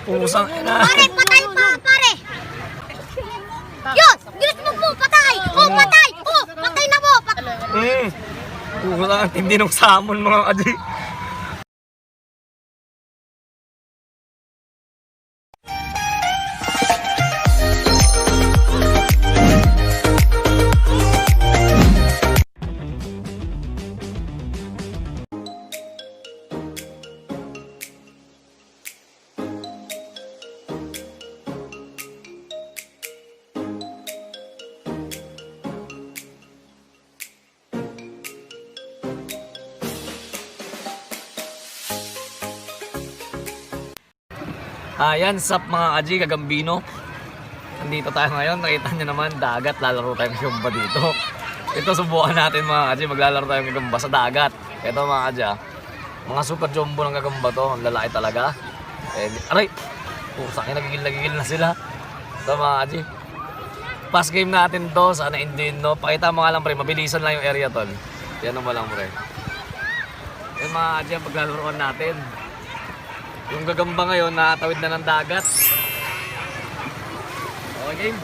Pusang ina. Pare, patay pa, pare. Yun, gilis mo po, patay. Oh, patay. Oh, patay na po. Pusang tindi ng samon mga kaji. Ayan, sup mga kaji, Kagambino. Nandito tayo ngayon, nakita nyo naman, dagat, lalaro tayong gagamba dito. Ito, subukan natin mga kaji, maglalaro tayong gagamba sa dagat. Ito mga kaji, mga super jumbo ng gagamba to, ang lalaki talaga. Aray! Sakin, nagigil na sila. Ito mga kaji. Pass game natin to, sana hindi no. Pakita mo nga lang pre, mabilisan lang yung area tol. Yan mo lang pre. Yan mga kaji, ang paglalaroan natin. Yung gagamba ngayon, nakatawid na ng dagat. Okay, game.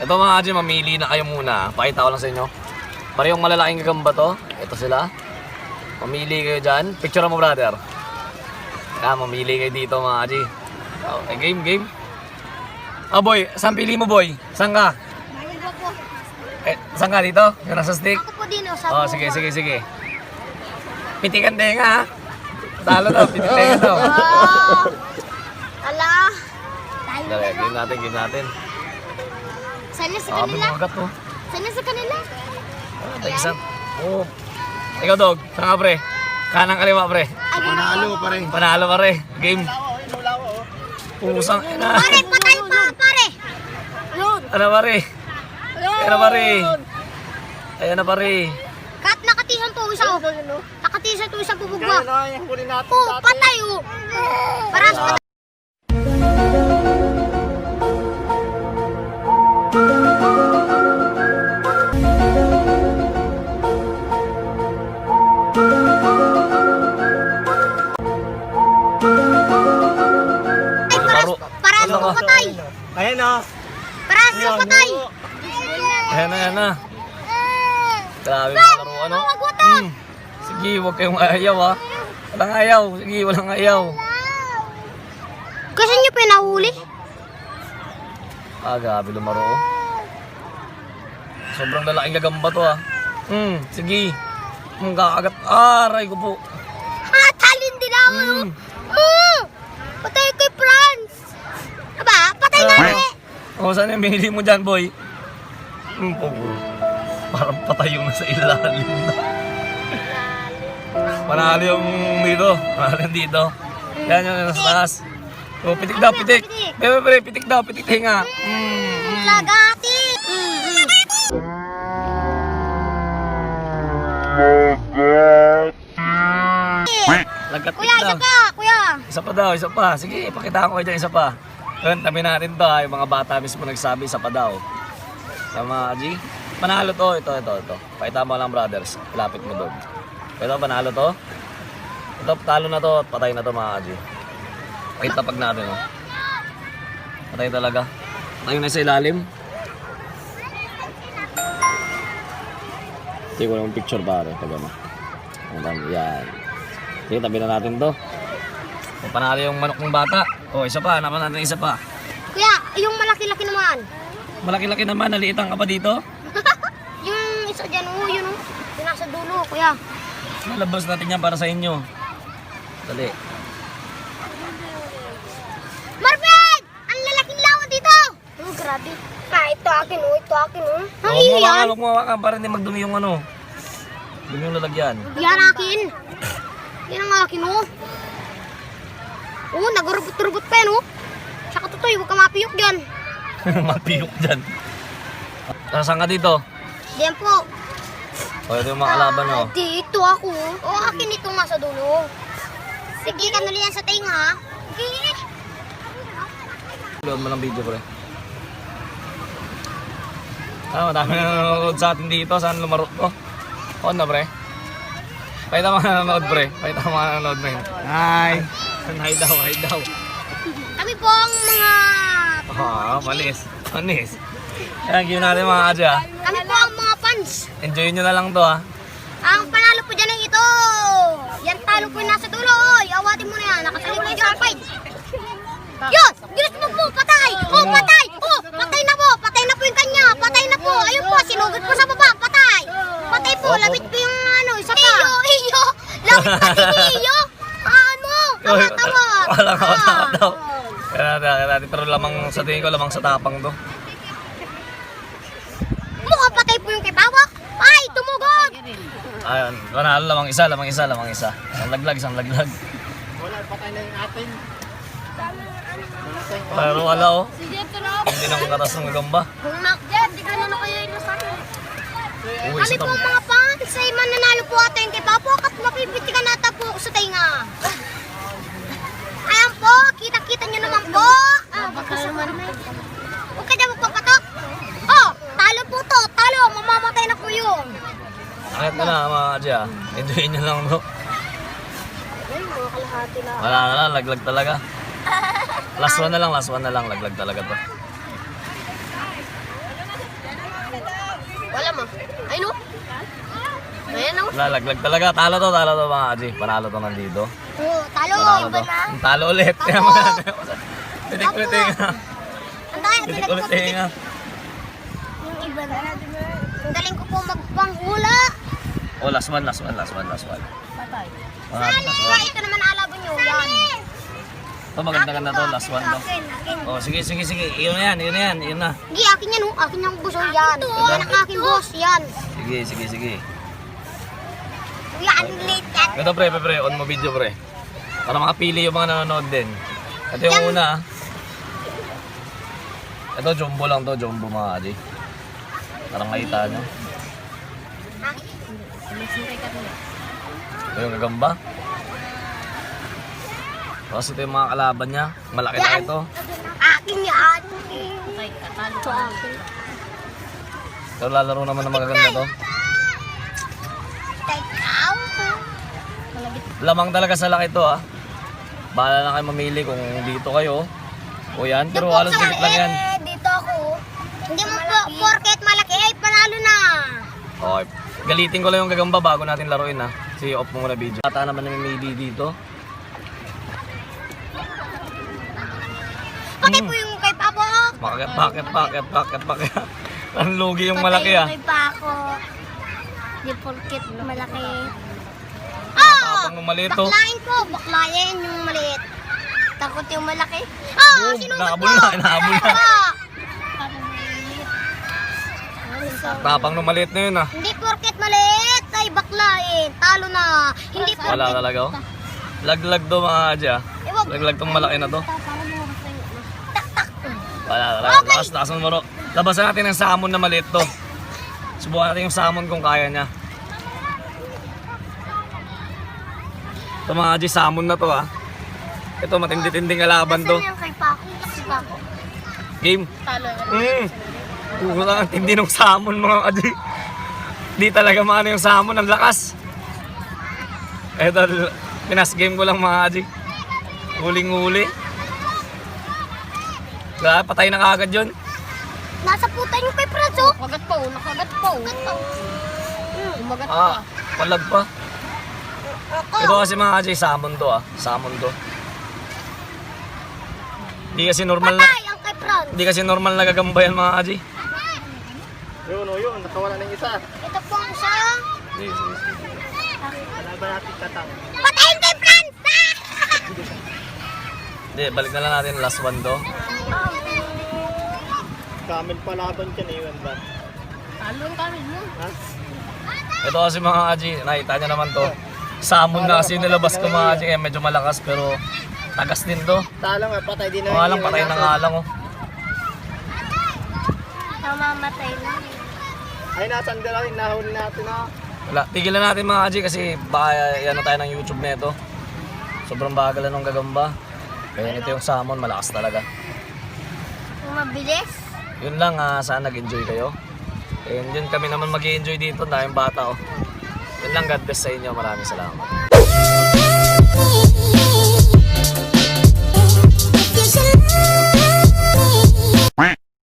Ito mga kaji, mamili na kayo muna. Pakita ko lang sa inyo. Parehong malalaking gagamba to. Ito sila. Mamili kayo dyan. Picture mo brother. Mamili kayo dito mga kaji. Okay, game. Boy, saan pili mo boy? Saan ka? Saan ka dito? Yung nasa stick? Ako po din, sa Sige. Pitikan tenga ha. Talo daw, pitikan tenga daw. Ala. Dali, game natin. Sana sa kanila. Magat to. Sana sa kanila. Tagsan. Ikaw dog, saan ka pre? Kanang kaliwa pre. Panalo pa re. Game. Pusang ina. Pare, patay pa, pare. Ano pare? Ayan na pare. Kat nakatisan to isa. Nakatisan to isa bubugwa. Oh, patay oh. Paras patay. Paras patay. Ayan o. Paras patay. Ayan na. Grabe mga laruan no? Sige, huwag kayong ayaw ha. Walang ayaw. Sige, walang ayaw. Kasi nyo pinahuli? Grabe lumaro oh. Sobrang lalaking gagamba to ha. Sige. Kakagat. Aray ko po. Talin din ako no? Patay kay Franz. Aba, patay na Saan yung binili mo dyan boy? Parang patay yung nasa ilalim na. Panalo yung dito. Panalo yung dito. Yan yung nasa taas. Pitik daw, pitik. Pre, pitik daw, pitik tinga. Lagati. Lagkat Kuya, isa daw. pa, kuya. Isa pa daw, isa pa. Sige, ipakita ko kayo dyan, isa pa. Yun, tabi natin to yung mga bata mismo nagsabi, isa pa daw. Tama, G? Panalo to, ito. Pakita mo lang brothers, lapit mo doon. Ito, panalo to. Ito, talo na to, patay na to mga G. Pakita pag natin, oh. Patay talaga. Patay na sa ilalim. Hindi ko lang picture pare, taga mo. Yan. Sige, tabi na natin to. Panalo yung manok ng bata. Isa pa, hanapan natin isa pa. Kuya, yung malaki-laki naman. Malaki-laki naman, naliitan ka pa dito. Yung isa dyan, yun oh. Yung nasa dulo, kuya. Malabas natin yan para sa inyo. Dali. Marvin! Ang lalaking lawan dito! Grabe. Ito akin oh. Ang iyan. Huwag mo hawakan para hindi magdumi yung ano. Dumi yung lalagyan. Yan akin. Yan ang akin oh. Nagurubot-rubot pa yan oh. Saka tutoy, huwag ka mapiyok dyan. Mapiyok dyan. Saan ka dito? Diyan po. Ito yung mga kalaban oh. Dito ako. Akin ito nga sa dulo. Sige, kanuli yan sa tinga. Sige. Load mo lang video pre. Madami na nanonood sa atin dito. Saan lumaro to? On na pre. Pakita mo nanonood, pre. Pakita mo nanonood, men. Hi! Hi daw, hi daw. Kami po ang mga... Manis. Manis. Ayan, gawin natin mga Kaji, ha. Kami po ang mga fans. Enjoy nyo na lang to, ha. Ang panalo po dyan ay ito. Yan talo po yung nasa dulo. Oy, awatin mo na yan. Nakasalip yung sulfide. Yun! Gilis mo po! Patay! Oh, patay! Oh, patay na po! Patay na po yung kanya! Patay na po! Ayun po, sinugod po sa baba! Patay! Patay po! Labit po yung ano, isa pa! Iyo! Labit pa si Iyo! Ano? Tawa-tawa! Wala ka, tawa daw. Kaya natin, pero lamang sa tingin ko, lamang sa tapang to. Mukhang patay po yung kay Bawak! Ay! Tumugod! Ayun, panalo, lamang isa. Isang laglag. Wala, patay na yung atin. Pero wala, oh. Hindi na katas ng gagamba. Kung nakdyan, di ka na kaya ilo sa akin. Uwi Kami sa po tam. mga fans ay mananalo po ato yung kay Bawak at mapipitikan nata po sa tainga. Ayan po, kita-kita nyo naman po. Baka naman. Huwag ka dyan magpapatok. Oh, talo po to, talo. Mamamatay na po yun. Akit na na, mga Kaji, ha. Enjoy nyo lang to. Ayun, mga kalahati na. Wala na, laglag talaga. Last one na lang, laglag talaga to. Wala mo. Ayun o. Ayan o. Wala, laglag talaga. Talo to mga Kaji. Panalo to nandito. Oh, talo. Panalo Iba to. na. Talo ulit. Kaya Ako. Titik ulit nga. Ang dahil, Titik ulit nga. yung iba na. Ang galing ko po magpanghula. Oh, last one. Patay. Last one. Ito naman alabo nyo. Yan. Ito maganda to, last one to. Akin. Oh, sige. Iyon na yan. Hindi, akin yan. Akin yung boss. Yan. Yan ang aking boss. Yan. Sige. Yan, late yan. Ito pre, on mo video pre. Para makapili yung mga nanonood din. Ito yung una. Ito jumbo lang to, jumbo mga Kaji. Parang makita nyo. Ito yung gagamba. Tapos ito yung mga kalaban niya. Malaki na ito. Akin yan. Ito akin. Ito lalaro naman ng magaganda to. Take out. Lamang talaga sa laki to ah. Bahala na kayo mamili kung dito kayo o yan. Pero halos dikit lang yan. Dito ako. Hindi mo po, porket malaki ay panalo na. Okay. Galitin ko lang yung gagamba bago natin laruin ha. Sige, off mo muna video. Bata naman namimili dito. Pati po yung kay Papa. Bakit. Ang lugi yung malaki ah. Patay yung kay Paco. Hindi porket malaki. Tapang ng maliit to. Baklain po. Baklain yung maliit. Takot yung malaki. Oh, Boom, sinugod nahabol po. na, nahabol na. Ano? Tapang ng maliit na yun ah. Hindi porket maliit ay baklain. Talo na. Hindi porket. Wala talaga oh. Laglag to mga Kaji ah. Laglag tong malaki na to. Wala talaga. Taas mo ro. Labasan natin ang salmon na maliit to. Subukan natin yung salmon kung kaya niya. Ito mga Kaji, salmon na to ah. Ito matindi-tinding kalaban to. Nasaan yung kay Paco? Si Paco. Game. Ang tindi ng salmon mga Kaji. Di talaga maano yung salmon, ang lakas. Ito, pinas game ko lang mga Kaji. Huling-huli. Patay na kagad yun. Nasa puta yung kay Prazo. Nakagat pa. Umagat Ah, palag pa. Ito kasi mga Kaji, salmon to ah. Salmon to. Hindi kasi normal na, Patay ang kay Prazo. hindi kasi normal na gagamba yan mga Kaji. Yun, nakawala ng isa. Ito po ang isa. Kalaban natin katang. Patayin kay Franz! Hindi, balik na lang natin last one to. Kamil pa laban dyan eh, yun ba? Talo ang kami mo. Ha? Ito kasi mga Kaji, nakita nyo naman to. Salmon na kasi nilabas ko mga Kaji, kaya medyo malakas pero tagas din to. Talo nga, patay din Mga lang, patay na nga lang oh. Namamatay na. Ay, nasan dalawin, nahuli natin ha. Wala, tigilan natin mga Kaji kasi baka yan na tayo ng YouTube nito. Sobrang bagal na nung gagamba. Kaya ito yung salmon, malakas talaga. Mabilis. Yun lang, sana nag-enjoy kayo. And yun kami naman mag-enjoy dito, daming bata oh. Yun lang, God bless sa inyo. Maraming salamat.